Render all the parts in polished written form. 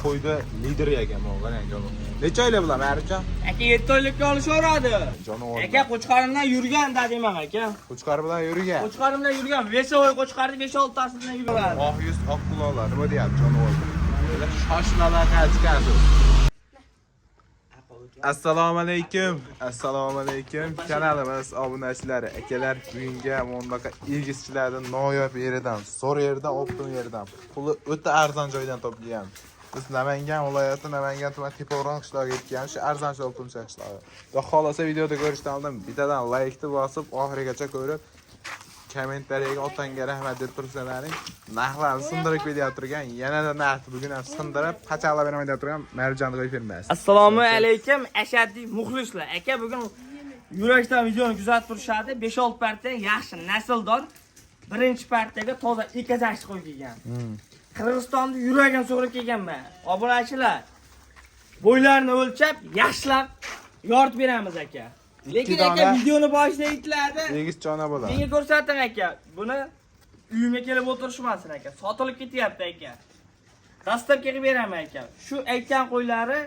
qo'ydi lideri ekan bu qarang jonim. Necha oylik bular Ma'rifjon? Aka 7 oylikka olishaveradi. Jonivor. Aka qo'chqarimdan yurgan dedim aka. Qo'chqar bilan yurgan. Qo'chqarimdan yurgan. Vesovoy qo'chqarni 5-6 tasini yuradi. Oq yuz, oq quloqlar, nima deyapti jonivor? Shoshmalar qaytgansiz. Assalomu alaykum. Assalomu alaykum. Kanalimiz obunachilari, akalar, bugunga bunaqa ilgisichilardan noyob yeridan, zo'r yerdan, optim yerdan, puli o'ta arzon joydan topgan. Biz Namangan viloyati, Namangan tuman Tepao'ron qishlog'iga yetgan, shu arzonchi optimcha qishlog'i. Xudo xolasa videoda ko'rishdan oldin bittadan laykni bosib, oxirigacha ko'rib, kommentariyaga otangga rahmat deb tursalaring. Narxlarni sindirib berib turgan, yanada narxni bugun ham sindirib, qachaqlab beraman deb turgan Ma'rifjonni qo'yib bermaysiz. Assalomu alaykum ashaddiy muxlislar. Aka bugun yurakdan videoni kuzatib turishadi. 5-6 partiya yaxshi nasldor. Birinchi partiyaga toza ekazashni qo'yib kelgan. Qirg'izistonda yuragim so'rib kelganman. Obunachilar, bo'ylarni o'lchab, yaxshilab yoritib beramiz aka. Lekin aka videoni boshida aytiladi. Egiz jona bo'ladi. Menga ko'rsating aka. Buni uyimga kelib o'tirishmasin aka. Sotilib ketyapti aka. Dastlab kelib beraman aka. Shu aytgan qo'ylari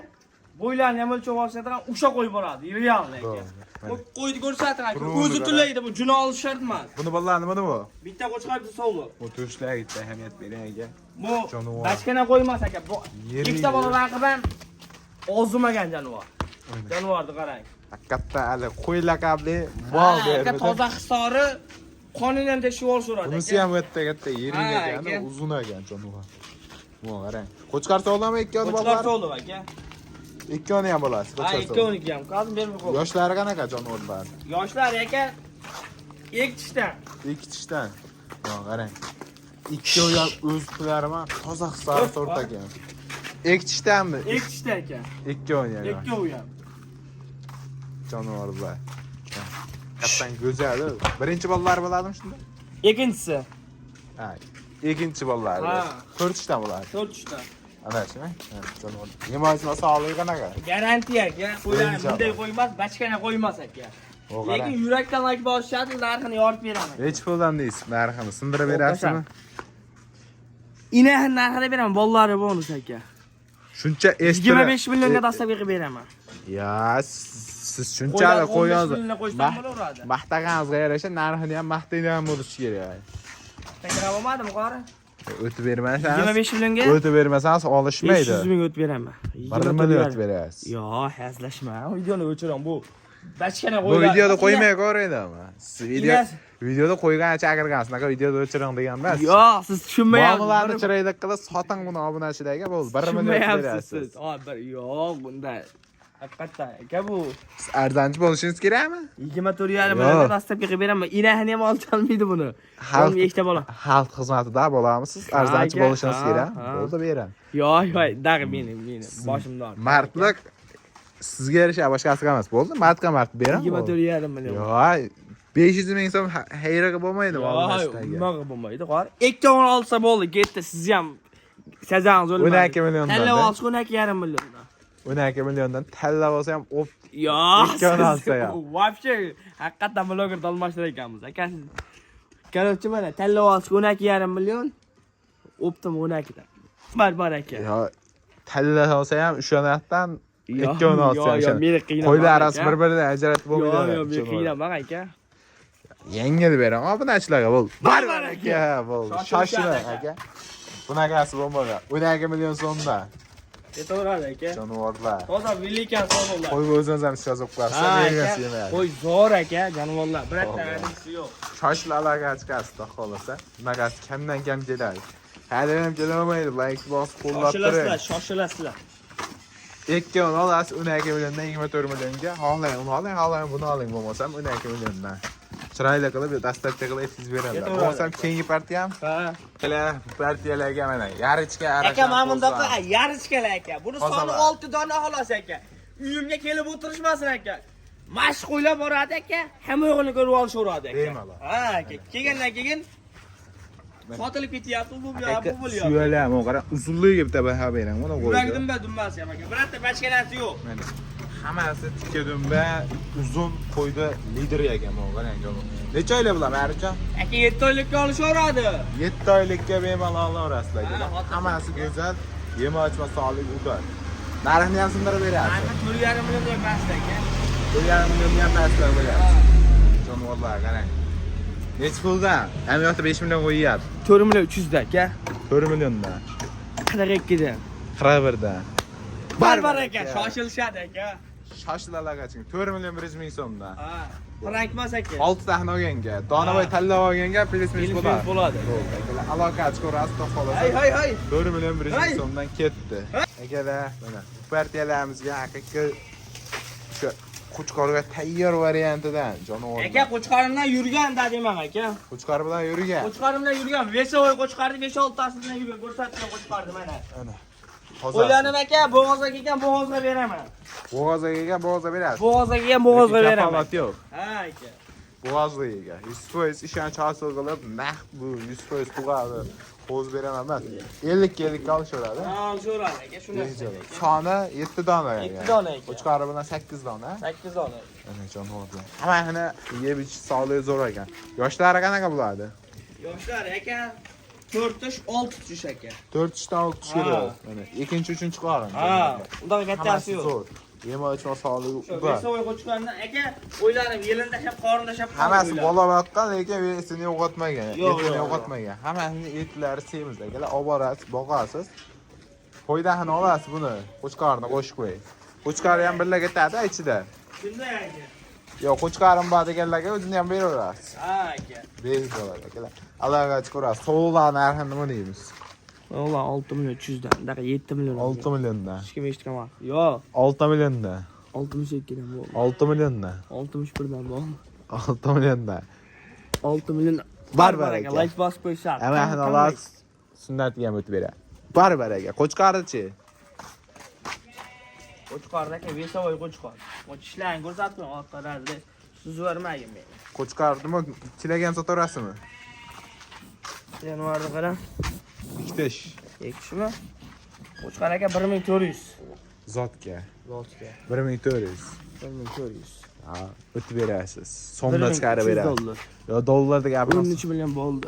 bo'ylarni ham o'lchab olishadigan o'sha qo'y bo'ladi. Realni aka. Qo'yni ko'rsating aka. O'zi tulaydi, bu juni olish shart emas. Buni bolalar nima bu? Bitta qo'chqarni sovli. Bu to'shlarga ahamiyat bering aka. Bu bachkana qo'ymas aka. Bu ikkita bola raqiban ozimagan jonivor. Jonivorni qarang. Katta ali qo'y laqabli bol berdi. Aka toza histori qonundan tekshirib olishadi aka. Bunisi ham o'tda katta yirik ekan, uzun ekan jonivor. Bu qarang. Qo'chqar sog'lami ikkoni bolalar? Qo'chqar sog'lami aka. Ikkoni ham bolasi, qo'chqar sog'lami. Ikkoniki ham. Qazim berib qo'y. Yoshlari qanaqa jonivorlar? Yoshlari aka ikkitishdan. Ikkitishdan. Bu qarang. Ikkovi ham o'z pularimi toza histori sort ekan. Ikkitishdanmi? Ikkitishdan aka. Ikkovi ham. Ikkovi ham. Jonivorlar. Qattan go'zal. Birinchi bolalar bo'ladimi shunda? Ikkinchisi. Ha, ikkinchi bolalar. 4 ishdan bo'ladi. 4 ishdan. Ana shuni. Jonivor. Yemoqchi sog'ligi qanaqa? Garantiya aka. Qo'ylar bunday qo'ymas, bachkana qo'ymas aka. Lekin yurakdan like bosishadi, narxini yoritib beraman. Hech puldan deysiz, narxini sindirib berasizmi? Inaha narxida beraman, bolalari bonus aka. Shuncha estirib 25 millionga dastlab berib beraman. Ya, siz shunchalik qo'yasiz. Bo'laveradi. Maqtag'ingizga yarasha narxini ham maqtaydigan bo'lishi kerak. Takror olmadimi qori? O'tib bermasangiz 25 millionga? O'tib bermasangiz olishmaydi. 500 ming o'tib beraman. 1 million o'tib berasiz. Yo, hazlashma. Videoni o'chiraman bu. Bachkana qo'ylar. Bu videoda qo'ymay ko'raydimi? Siz videoda qo'ygancha agirgansiz, naka videoda o'chiring degan emas. Yo, siz tushunmayapsiz. Muomalalarni chiroyli qilib soting buni obunachilarga bo'ldi. 1 million berasiz. Yo'q, bunday. Haqiqatan aka bu arzonchi bo'lishingiz kerakmi? 24,5 million dastlabga qilib beraman. Inahini ham ololmaydi buni. Xalq ikkita bola. Xalq xizmatida bo'lamisiz? Arzonchi bo'lishingiz kerak. Bo'ldi beraman. Yo'q, dag' meni boshimdan. Mardlik sizga yarasha boshqasiga emas. Bo'ldi? Mardga mard beraman. 24,5 million. Yo'q, 500 ming so'm hayraga bo'lmaydi obunachilarga. Nima bo'lmaydi, qor. Ikkovini olsa bo'ldi, ketdi. Siz ham sazangiz o'lmaydi. 12 milliondan. Tanlab olsa 12,5 milliondan. 12 milliondan tanlab olsa ham op. Yo'q, ikkoni olsa ham. Вообще haqiqatan blogerda almashtirar ekanmiz. Aka siz Короче, mana tanlab olsa 12,5 million, optim 12 dan. Bar aka. Yo'q, tanlab olsa ham o'shandan ikkoni olsa ham. Qo'ylar arasi bir-biridan ajratib bo'lmaydi. Yo'q, men qiynamam aka. Yengil beraman obunachilarga bo'ldi. Bar aka, bo'ldi. Shoshiling aka. Bunaqasi bo'lmagan. 12 million so'mdan. Ketaveradi aka. Jonivorlar. Toza velikan sog'lomlar. Qo'yga o'zingiz ham yozib qo'yasiz. Menga yemaydi. Qo'y zo'r aka, jonivorlar. Birotta adisi yo'q. Shoshilalarga chiqasizda xolasa. Bunaqasi kamdan kam keladi. Hali ham kelolmaydi. Like bosib qo'llab turing. Shoshilasizlar. Ikkoni olasiz 12 milliondan 24 millionga. Xohlang uni oling, xohlang buni oling, bo'lmasam 12 milliondan. Chiroyli qilib dastlabki qilib aytib beradilar. Bo'lmasam keyingi partiya ham. Ha. Kelar partiyalarga mana yarichga arashib. Aka mana bundaqa yarichkalar aka. Buni soni 6 dona xolos aka. Uyimga kelib o'tirishmasin aka. Mashq qo'ylab boradi aka. Hamma yo'g'ini ko'rib olishaveradi aka. Bemalol. Ha aka. Kelgandan keyin sotilib ketyapti, bu bo'lyapti. Suyalami, qara, uzunligiga bitta baho bering. Mana qo'ying. Yuragimda dumbasi ham aka. Birotta bachkanasi yo'q. Mana hammasi tikka dumba, uzun qo'ydi lideri ekan bu qarang jonim. Necha oylik bular Ma'rifjon? Aka 7 oylikka olishaveradi. 7 oylikka bemalol olasizlar. Hammasi go'zal. Yem açma sağlık ular. Narxni ham sindirib berasiz. Narxi 4,5 million deb emasdi aka. 4,5 million ham pastlar bo'lyapti. Jonivorlar qarang. Necha puldan? Ham yoqda 5 million qo'yyapti. 4 million 300 da aka. 4 milliondan. 42 dan. 41dan. Barbar aka, shoshilishadi aka. Shoshilalagaching 4 million 100 ming so'mdan. Ha, frank emas aka. 6 taxna olganga, Donaboy tanlab olganga plyus-minus Plyus-minus bo'ladi. Akalar aloqa ko'rasiz, xolos. Hay. 4 million 100 ming so'mdan ketdi. Akalar, mana partiyalarimizga haqiqiy shu Qo'chqorga tayyor variantidan jonivor. Aka qo'chqorimdan yurgan dedim aka. Qo'chqor bilan yurgan. Qo'chqorimdan yurgan. Vesovoy qo'chqorni 5-6 tasidan yurgan. Ko'rsatdim qo'chqorni mana. Ana. O'ylanib aka, bo'g'ozga kelgan bo'g'ozga beraman. Bo'g'ozga kelgan bo'g'ozga berasiz. Bo'g'ozga kelgan bo'g'ozga beraman. Kafolat yo'q. Ha aka. Bo'g'ozga 100% ishonch hosil qilib, naqd bu 100% pulga qo'z beraman emas. 50 olishaveradi. Ha, so'radi aka, shuni. Soni 7 dona. 7 dona ekan. Qo'chqori bilan 8 dona. 8 dona. Ana jonivorlar. Hammani yeb ichish sog'ligi zo'r ekan. Yoshlari qanaqa bo'ladi? Yoshlar aka 4 tush 6 tush aka. 4 tushdan 6 tushga bo'ladi. Mana ikkinchi, uchinchi qorin. Ha, undan kattasi yo'q. Zo'r. Yem ochma sog'ligi bor. Vesovoy qo'chqorni aka o'ylanib, yelini tashlab, qorinni tashlab. Hammasi bola boqqan, lekin vesini yo'qotmagan. Yo'q, Etini yo'q. yo'qotmagan. Hammasining etlari semiz akalar. Olib borasiz, boqasiz. Foydasini olasiz buni. Qo'chqorni qo'shib qo'ying. Qo'chqori ham birga ketadi ichida. Shunday aka. Yo'q, qo'chqorim bor deganlarga o'zini ham beraverasiz. Ha aka. Behisob akalar. Alloga ko'rasiz. So'g'lar narxini nima deymiz? O'g'lan 6 million 300 dan, daqa 7 million. 6 milliondan. Hech kim eshitgan. Yo'q, 6 milliondan. 62 dan bo'ldi. 6 milliondan. 61 dan bo'ldi. 6 milliondan. 6 million. Barbar aka. aka. Like bosib qo'yishar. Hamma Alloh sunnatiga ham o'tib beradi. Barbar aka. Qo'chqorichi. Qo'chqorda aka Vesovoy qo'chqor. Ishlarini ko'rsatdim, orqalarida siz vermagin men. Qo'chqor nima kilagan sotaverasizmi? Yanvarda qara. Ikkitish. Ekishmi? Qo'chqor aka 1400. Zotga. Zotga. 1400. 1400. Ha, o'tib berasiz. So'mda chiqarib berasiz. Yo dollarda 13 gapirasiz. million bo'ldi.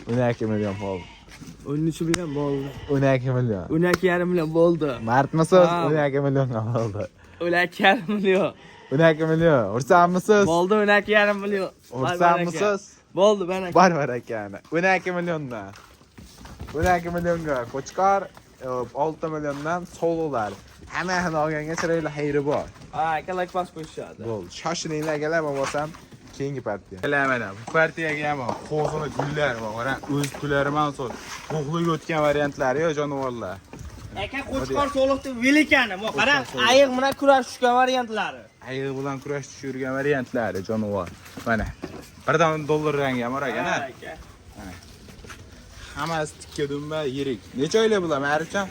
12 million bo'ldi. 13 million bo'ldi. 12 million. 12,5 million bo'ldi. Mardmisiz? Ha. 12 million bo'ldi. 12,5 million. 12 million. Ursanmisiz? Bo'ldi 12,5 million. Ursanmisiz? Bo'ldi mana. Barbar akani. 12 milliondan. 12 millionga Qo'chqor, 6 milliondan So'g'lar. Hammasini olganga chiroyli xayri bor. Ha, aka like bosib qo'yishadi. Bo'ldi. Shoshilinglar akalar, bo'lmasam keyingi partiya. Kelar mana bu partiyaga ham qo'zini gullar bor. Qarang, o'z pullari man so'z. Qo'qliga o'tgan variantlari yo jonivorlar. Aka Qo'chqor soliqni velikani, bu qarang, ayiq bilan kurash tushgan variantlari. Ayiq bilan kurash tushirgan variantlari jonivor. Mana. $1 rangi ham bor ekan, ha? aka. Hammasi tikka dumba yirik. Necha oylik bular, Ma'rifjon?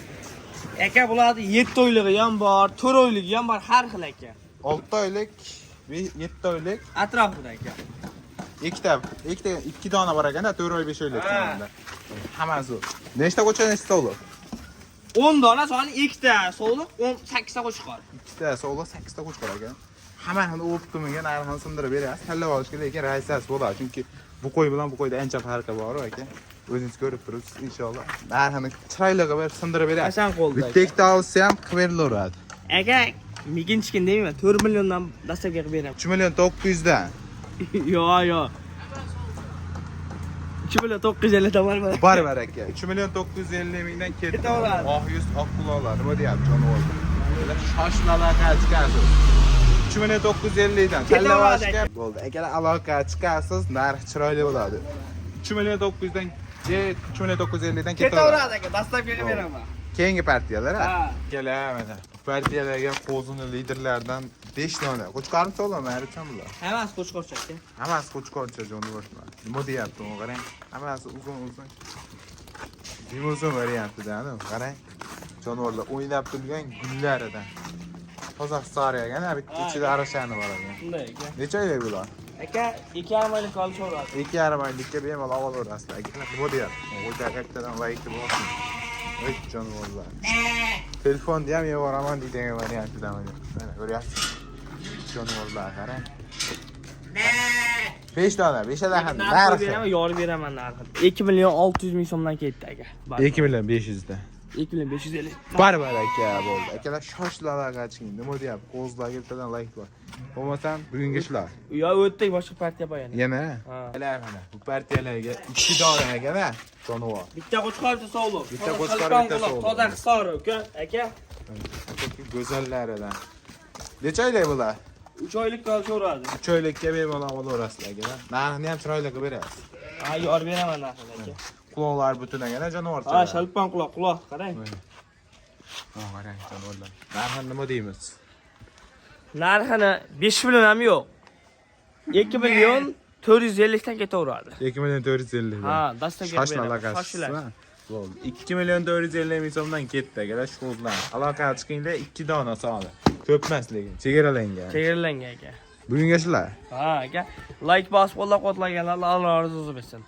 Aka bularni 7 oyligi ham bor, 4 oyligi ham bor, har xil aka. 6 oylik, 7 oylik, Atrofida aka. ikki dona bor ekan-da, 4 oy 5 oylik Ha. sonida. Hammasi. Nechta qo'cha, nechta so'liq? 10 dona soni 2 ta soliq, 18 ta Qo'chqor. Ikkita so'liq, 8 ta qo'chqor ekan. Hammasini o'pib turmagan narxini sindirib berasiz. Tanlab olishga lekin raisasiz bo'ladi, chunki bu qo'y bilan bu qo'yda ancha farqi bor ekan. O'zingiz ko'rib turibsiz, inshaalloh. Narxini chiroyli qilib sindirib berasiz. Qachon qo'lda? Bittekda olsa ham qilib berilaveradi. Aka, miginchkin deyman, 4 milliondan dastlabga qilib beraman. 3 million 900 dan. Yo'q. 3 million 950 ta bor. Barbar aka. 3 million 950 mingdan ketdi. Ketaveradi. Oq yuz, oq qulog'lar. Nima deyapti jonivor? Shoshnalarga chiqasiz. 3 million 950 dan. Tanlab olishga bo'ldi. Agar aloqa chiqasiz, narx chiroyli bo'ladi. 3 million 900 dan 3 million 950 dan Ketaveradi aka, dastlabga qilib beraman. Keyingi partiyalar, ha? Ha. Kelar mana. Partiyalarga qo'zini liderlardan 5 dona. Qo'chqorni so'lama, Ma'rifjon bular. Hammasi Qo'chqorcha aka. Hammasi qo'chqorcha jonivorlar. Nima deyapti u, qarang. Hammasi uzun. Limuzin variantidan, qarang. Jonivorlar o'ynab turgan gullaridan. Toza saryagan, bitta ichida arashani bor ekan. Shunday aka. Necha oylik bular? Aka 2,5 oylik olishaveradi. 2,5 oylikka bemalol olaverasizlar. Nima deyapti? O'sha kattadan vaytib bo'lsin. Voy jonivorlar. Telefonni ham yuboraman degan variantidan mana ko'ryapsiz. Jonivorlar qarang. 5 dona, 5 dona narxi beraman, yorib beraman narxini. 2 million 600 ming so'mdan ketdi aka. 2 million 500 dan. 2550. Barbar aka bo'ldi. Akalar shoshlarga chiqing. Nima deyapti? Qo'zlarga bittadan like bor. Bo'lmasam bugungi ishlar. Yo, o'tdik boshqa partiya bor yana. Yana? Ha. Mana bu partiyalarga 2 dona aka-da. Jonivor. Bitta qo'chqorda sog'liq. Bitta qo'chqor, bitta sog'liq. Toza hisori, uka, aka. Go'zallaridan. Necha oylik bular? 3 oylik qolchaveradi. 3 oylikka bemalol olaverasizlar aka. Narxini ham chiroyli qilib berasiz. Ha, yor beraman narxini, aka. Quloqlar butun aka, jonivor. Ha, shalpon quloq, qarang. Ha, qarang, jonivorlar. Narxini nima deymiz? Narxini 5 million ham yo'q. 2 million 450 dan ketaveradi. 2 million 450. Ha, dastaga beraman. Shoshilar. Bo'ldi. 2 million 450 ming so'mdan ketdi akalar shko'zlar. Aloqaga chiqingda 2 dona sog'li. Ko'p emas lekin chegaralangan. Chegaralangan aka. Bugungi ishlar. Ha, aka. Like bosib qo'llab-quvvatlaganlar Alloh rozi bo'lsin.